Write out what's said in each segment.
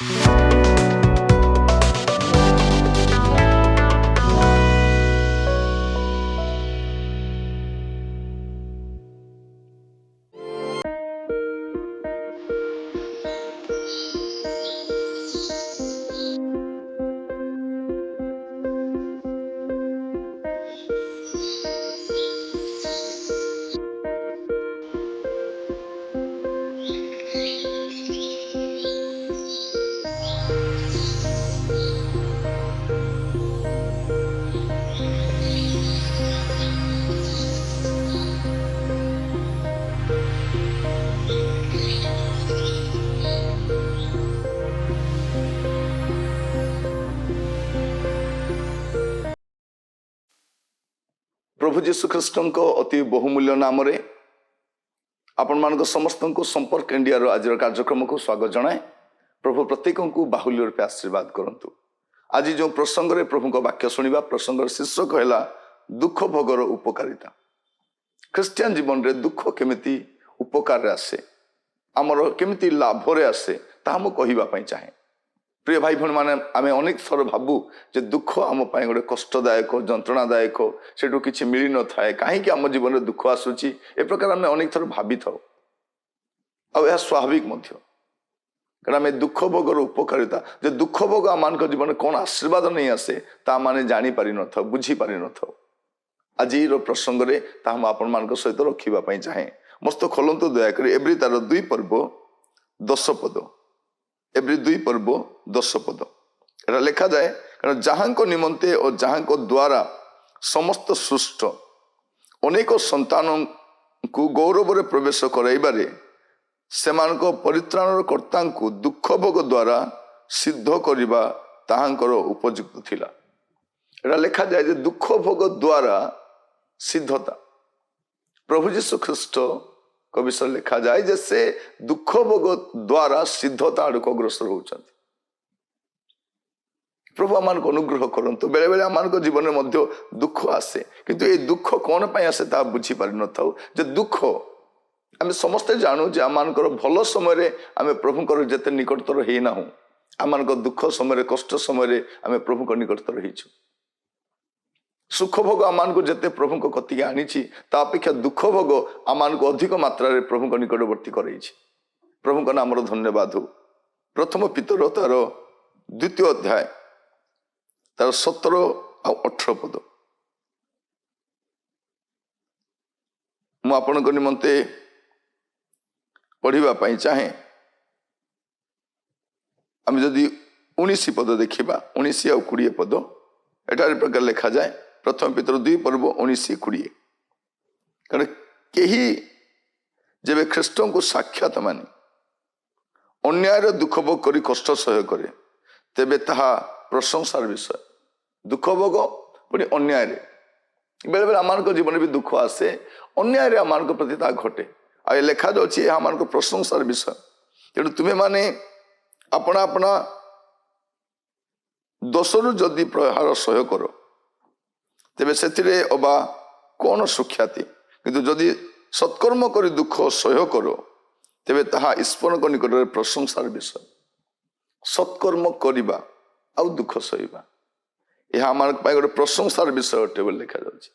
प्रभु जीशु ख्रीष्ट अति बहुमूल्य नाम आपण मान समस्त को संपर्क इंडिया आज कार्यक्रम को स्वागत जनाए। प्रभु प्रत्येक को बाहुल्य रूपे आशीर्वाद करंतु। आज जो प्रसंग रे प्रभु वाक्य शुणा प्रसंग शीर्षक है दुख भोगर उपकारिता। ख्रिस्टियन जीवन रे दुख केमिति उपकार आसे आमर केमिति लाभ रे आसे ता हम कहवाई चाहे। प्रिय भाई भण मैंने आम अनेक थर भावु जे दुख आम गोटे कष्टदायक जंत्रणादायक से किसी मिल न थाए कहीं आम जीवन में दुख आसूची ए प्रकार आम अनेक थर भावी था आ स्वाभाविक कारण आम दुख भोगर उपकारिता जे दुख भोग आम जीवन में कौन आशीर्वाद नहीं आसे ता माने जानी पारि न था बुझी पारि न था। आज प्रसंग रे ता हम आपण मान सहित रखा चाहे। मस्त खोलतु दयाकोरी एवरी तार 2 पर्व 10 पद एवरी 2 पर्व 10 पद एटा लिखा जाए कारण जहाँ निमंते और जहाँ द्वारा समस्त सृष्ट अनेक संतान को गौरव रे प्रवेश कराइबारे सेमानक परित्राणर कर्ता को दुख भोग द्वारा सिद्ध करबा ताहांकर उपयुक्त थिला। एटा लिखा जाए जे दुख भोग द्वारा सिद्धता प्रभु जीशु ख्रीष्ट विषय लिखा जाए जे से दुख भोग द्वारा सिद्धता आड़ अग्रसर होउछंती। प्रभु आम अनुग्रह करंतु। बेले बेले आम जीवन में दुख आसे किंतु ये दुख कौन पाई आसे ता बुझी पारि न थाउ जे दुख आम समस्ते जानू जे आम भल समय आम प्रभुंकर जेते निकटतर हे ना आम दुख समय कष्ट समय आम प्रभु निकटतर होइछु। सुख भोग आमान को जिते प्रभु को कति आनी अपेक्षा दुख भोग आमान को अधिक मात्रा रे प्रभु को निकटवर्ती कर प्रभु का नाम धन्यवाद हो। प्रथम पितर तार 2 अध्याय तार 17 और 18 पद मुझे निमंते पढ़ाई चाहे। आम जदि 19 पद देखा 19 और 20 पद एटार प्रकार लिखा जाए प्रथम पितर 2 पर्व 19-20 कारण केही जेबे ख्रीष्ट को साक्षात मानी अन्याय दुख भोग करी कष्ट सह्य करे तेबे ताहा प्रशंसार विषय। दुख भोग पुणी अन्याय बेले बेले आमान जीवन भी दुख आसे अन्याय आमान प्रति ता घटे आ लिखा जाए आमान प्रशंसार विषय। तेणु तुम्हें माने अपना अपना दोषरु जदि प्रहार सह्य कर तेबे से अबा कौन सुख्याति किंतु जदि सत्कर्म करी दुख सह्य करो तेबे ताहा ईश्वर को निकट में प्रशंसार विषय। सत्कर्म करिबा आउ दुख सहिबा यह आम गोटे प्रशंसार विषय अटे बोली लिखा जाଉଛି।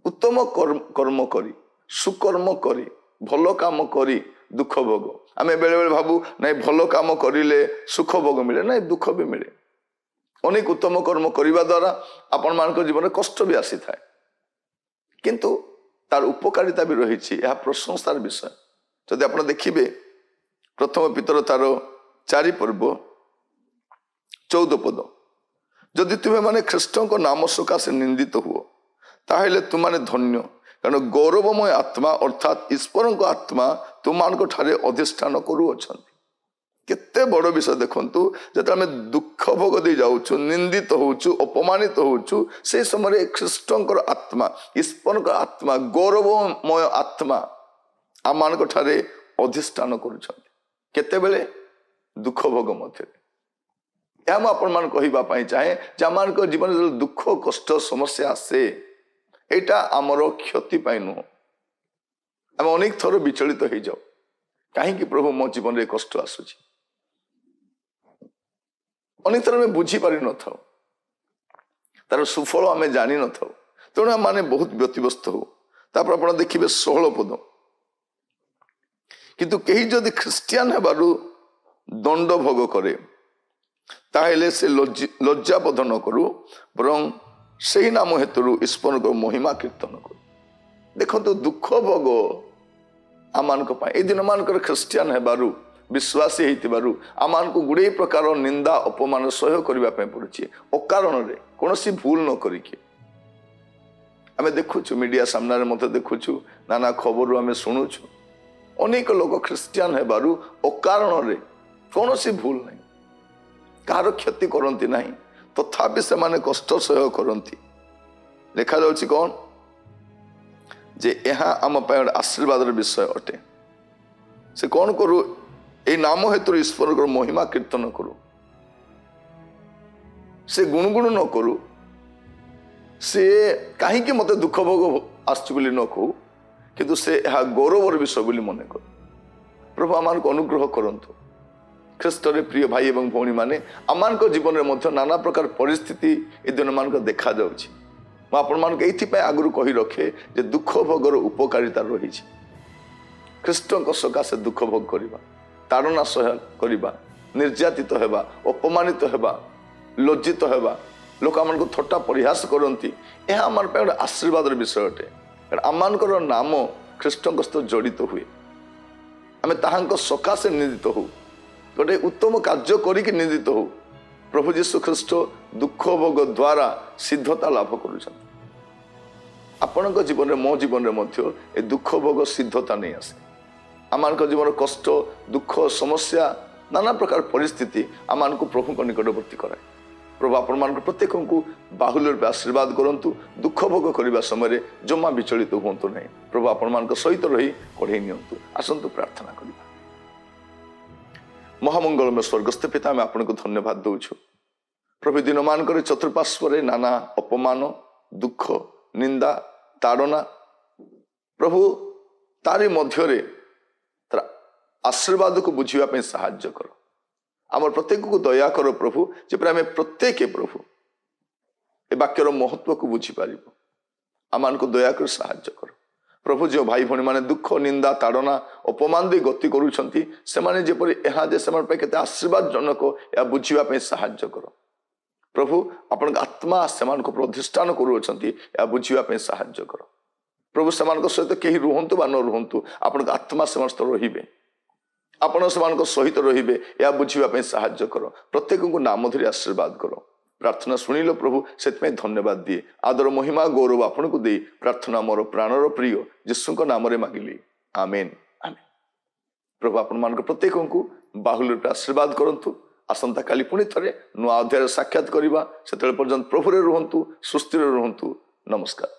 उत्तम कर्म करी सुकर्म करी भल काम करी दुख भोग आम बेले बेले भावु ना भल काम करिले सुख भोग मिले ना दुख भी मिले। अनेक उत्तम कर्म करने द्वारा आपण मान जीवन में कष्ट भी आसी थाए किंतु तार उपकारिता भी रही यह प्रशंसार विषय। जदि आप देखिए प्रथम पितर तार 4 पर्व 14 पद जदि तुम्हें माने ख्रीष्ट को नाम सकाशे निंदित हुओ ताहेले तुमाने धन्य कारण गौरवमय आत्मा अर्थात ईश्वर को आत्मा तुम ठारे अधिष्ठान करुअछंती। केते बड़ विषय देखंतु जत आम दुख भोग दे जाउछु निंदित होउछु अपमानित होउछु से समय ख्रीष्टंकर आत्मा ईश्वरकर आत्मा गौरवमय आत्मा आम ठारे अधिष्ठान करुछंती। केते बेले दुख भोग मध्य या आपण मान कहिबा पई चाहे जे आमान को जीवन में दुख कष्ट समस्या आसे एटा आमर क्षति पाई नुह आम अनेक थर विचलित हो जाओ कहीं प्रभु मो जीवन में कष्ट आसुची ଅନେକ ଥର ଆମେ ବୁଝିପାରି ନଥାଉ, ତାର ସୁଫଳ ଆମେ ଜାଣିନଥାଉ, ତେଣୁ ଆମେ ବହୁତ ବ୍ୟତିବ୍ୟସ୍ତ ହଉ। ତାପରେ ଆପଣ ଦେଖିବେ 16 ପଦ, କିନ୍ତୁ କେହି ଯଦି ଖ୍ରୀଷ୍ଟିଆନ ହେବାରୁ ଦଣ୍ଡ ଭୋଗ କରେ ତାହେଲେ ସେ ଲଜ୍ଜାବୋଧ ନ କରୁ, ବରଂ ସେହି ନାମ ହେତୁରୁ ଈଶ୍ୱରଙ୍କ ମହିମା କୀର୍ତ୍ତନ କରୁ। ଦେଖନ୍ତୁ, ଦୁଃଖ ଭୋଗ ଆମମାନଙ୍କ ପାଇଁ ଏଇ ଦିନ ମାନଙ୍କର ଖ୍ରୀଷ୍ଟିଆନ ହେବାରୁ, ବିଶ୍ୱାସୀ ହେଇଥିବାରୁ ଆମମାନଙ୍କୁ ଗୁଡ଼ାଏ ପ୍ରକାର ନିନ୍ଦା ଅପମାନ ସହ୍ୟ କରିବା ପାଇଁ ପଡୁଛି, ଅକାରଣରେ କୌଣସି ଭୁଲ ନ କରିକି। ଆମେ ଦେଖୁଛୁ, ମିଡିଆ ସାମ୍ନାରେ ମଧ୍ୟ ଦେଖୁଛୁ, ନାନା ଖବରରୁ ଆମେ ଶୁଣୁଛୁ, ଅନେକ ଲୋକ ଖ୍ରୀଷ୍ଟିଆନ ହେବାରୁ ଅକାରଣରେ କୌଣସି ଭୁଲ ନାହିଁ, କାହାର କ୍ଷତି କରନ୍ତି ନାହିଁ, ତଥାପି ସେମାନେ କଷ୍ଟ ସହ୍ୟ କରନ୍ତି। ଲେଖାଯାଉଛି କ'ଣ, ଯେ ଏହା ଆମ ପାଇଁ ଗୋଟେ ଆଶୀର୍ବାଦର ବିଷୟ ଅଟେ। ସେ କ'ଣ କରୁ, ଏଇ ନାମ ହେତୁରୁ ଈଶ୍ୱରଙ୍କର ମହିମା କୀର୍ତ୍ତନ କରୁ। ସେ ଗୁଣୁଗୁଣ ନ କରୁ, ସେ କାହିଁକି ମତେ ଦୁଃଖ ଭୋଗ ଆସୁଛି ବୋଲି ନ କହୁ, କିନ୍ତୁ ସେ ଏହା ଗୌରବର ବିଷୟ ବୋଲି ମନେ କରୁ। ପ୍ରଭୁ ଆମମାନଙ୍କୁ ଅନୁଗ୍ରହ କରନ୍ତୁ। ଖ୍ରୀଷ୍ଟରେ ପ୍ରିୟ ଭାଇ ଏବଂ ଭଉଣୀମାନେ, ଆମମାନଙ୍କ ଜୀବନରେ ମଧ୍ୟ ନାନା ପ୍ରକାର ପରିସ୍ଥିତି ଏ ଦିନମାନଙ୍କ ଦେଖାଯାଉଛି। ମୁଁ ଆପଣମାନଙ୍କୁ ଏଇଥିପାଇଁ ଆଗରୁ କହି ରଖେ ଯେ ଦୁଃଖ ଭୋଗର ଉପକାରିତା ରହିଛି। ଖ୍ରୀଷ୍ଟଙ୍କ ସକାଶେ ଦୁଃଖ ଭୋଗ କରିବା, ତାଡ଼ନା ସହ୍ୟ କରିବା, ନିର୍ଯାତିତ ହେବା, ଅପମାନିତ ହେବା, ଲଜ୍ଜିତ ହେବା, ଲୋକମାନଙ୍କୁ ଥଟ୍ଟା ପରିହାସ କରନ୍ତି, ଏହା ଆମ ପାଇଁ ଗୋଟେ ଆଶୀର୍ବାଦର ବିଷୟ ଅଟେ। କାରଣ ଆମମାନଙ୍କର ନାମ ଖ୍ରୀଷ୍ଟଙ୍କ ସହିତ ଜଡ଼ିତ ହୁଏ, ଆମେ ତାହାଙ୍କ ସକାଶେ ନିନ୍ଦିତ ହଉ, ଗୋଟେ ଉତ୍ତମ କାର୍ଯ୍ୟ କରିକି ନିନ୍ଦିତ ହଉ। ପ୍ରଭୁ ଯୀଶୁ ଖ୍ରୀଷ୍ଟ ଦୁଃଖ ଭୋଗ ଦ୍ୱାରା ସିଦ୍ଧତା ଲାଭ କରୁଛନ୍ତି। ଆପଣଙ୍କ ଜୀବନରେ, ମୋ ଜୀବନରେ ମଧ୍ୟ ଏ ଦୁଃଖ ଭୋଗ ସିଦ୍ଧତା ନେଇ ଆସେ। ଆମମାନଙ୍କ ଜୀବନର କଷ୍ଟ, ଦୁଃଖ, ସମସ୍ୟା, ନାନା ପ୍ରକାର ପରିସ୍ଥିତି ଆମମାନଙ୍କୁ ପ୍ରଭୁଙ୍କ ନିକଟବର୍ତ୍ତୀ କରାଏ। ପ୍ରଭୁ ଆପଣମାନଙ୍କ ପ୍ରତ୍ୟେକଙ୍କୁ ବାହୁଲ୍ୟ ରୂପେ ଆଶୀର୍ବାଦ କରନ୍ତୁ। ଦୁଃଖ ଭୋଗ କରିବା ସମୟରେ ଜମା ବିଚଳିତ ହୁଅନ୍ତୁ ନାହିଁ। ପ୍ରଭୁ ଆପଣମାନଙ୍କ ସହିତ ରହି କଢ଼େଇ ନିଅନ୍ତୁ। ଆସନ୍ତୁ ପ୍ରାର୍ଥନା କରିବା। ମହାମଙ୍ଗଳମୟ ସ୍ୱର୍ଗସ୍ଥ ପିତା, ଆମେ ଆପଣଙ୍କୁ ଧନ୍ୟବାଦ ଦେଉଛୁ। ପ୍ରଭୁ ଦିନମାନଙ୍କରେ ଚତୁଃପାର୍ଶ୍ୱରେ ନାନା ଅପମାନ, ଦୁଃଖ, ନିନ୍ଦା, ତାଡ଼ନା, ପ୍ରଭୁ ତାରି ମଧ୍ୟରେ ତାର ଆଶୀର୍ବାଦକୁ ବୁଝିବା ପାଇଁ ସାହାଯ୍ୟ କର। ଆମର ପ୍ରତ୍ୟେକକୁ ଦୟା କର ପ୍ରଭୁ, ଯେପରି ଆମେ ପ୍ରତ୍ୟେକ ପ୍ରଭୁ ଏ ବାକ୍ୟର ମହତ୍ଵକୁ ବୁଝିପାରିବୁ। ଆମମାନଙ୍କୁ ଦୟାକରି ସାହାଯ୍ୟ କର ପ୍ରଭୁ। ଯେଉଁ ଭାଇ ଭଉଣୀମାନେ ଦୁଃଖ, ନିନ୍ଦା, ତାଡ଼ନା, ଅପମାନ ଦେଇ ଗତି କରୁଛନ୍ତି, ସେମାନେ ଯେପରି ଏହା ଯେ ସେମାନଙ୍କ ପାଇଁ କେତେ ଆଶୀର୍ବାଦଜନକ ଏହା ବୁଝିବା ପାଇଁ ସାହାଯ୍ୟ କର ପ୍ରଭୁ। ଆପଣଙ୍କ ଆତ୍ମା ସେମାନଙ୍କ ଉପରେ ଅଧିଷ୍ଠାନ କରୁଅଛନ୍ତି, ଏହା ବୁଝିବା ପାଇଁ ସାହାଯ୍ୟ କର ପ୍ରଭୁ। ସେମାନଙ୍କ ସହିତ କେହି ରୁହନ୍ତୁ ବା ନ ରୁହନ୍ତୁ, ଆପଣଙ୍କ ଆତ୍ମା ସେମାନଙ୍କ ସହିତ ରହିବେ, ଆପଣ ସେମାନଙ୍କ ସହିତ ରହିବେ, ଏହା ବୁଝିବା ପାଇଁ ସାହାଯ୍ୟ କର। ପ୍ରତ୍ୟେକଙ୍କୁ ନାମ ଧରି ଆଶୀର୍ବାଦ କର। ପ୍ରାର୍ଥନା ଶୁଣିଲ ପ୍ରଭୁ, ସେଥିପାଇଁ ଧନ୍ୟବାଦ ଦିଏ। ଆଦର, ମହିମା, ଗୌରବ ଆପଣଙ୍କୁ ଦେଇ ପ୍ରାର୍ଥନା ମୋର ପ୍ରାଣର ପ୍ରିୟ ଯୀଶୁଙ୍କ ନାମରେ ମାଗିଲି, ଆମେନ୍, ଆମେନ୍। ପ୍ରଭୁ ଆପଣମାନଙ୍କ ପ୍ରତ୍ୟେକଙ୍କୁ ବାହୁଲ୍ୟ ରୂପେ ଆଶୀର୍ବାଦ କରନ୍ତୁ। ଆସନ୍ତା କାଲି ପୁଣି ଥରେ ନୂଆ ଅଧ୍ୟାୟରେ ସାକ୍ଷାତ କରିବା। ସେତେବେଳେ ପର୍ଯ୍ୟନ୍ତ ପ୍ରଭୁରେ ରୁହନ୍ତୁ, ସୁସ୍ଥିରେ ରୁହନ୍ତୁ। ନମସ୍କାର।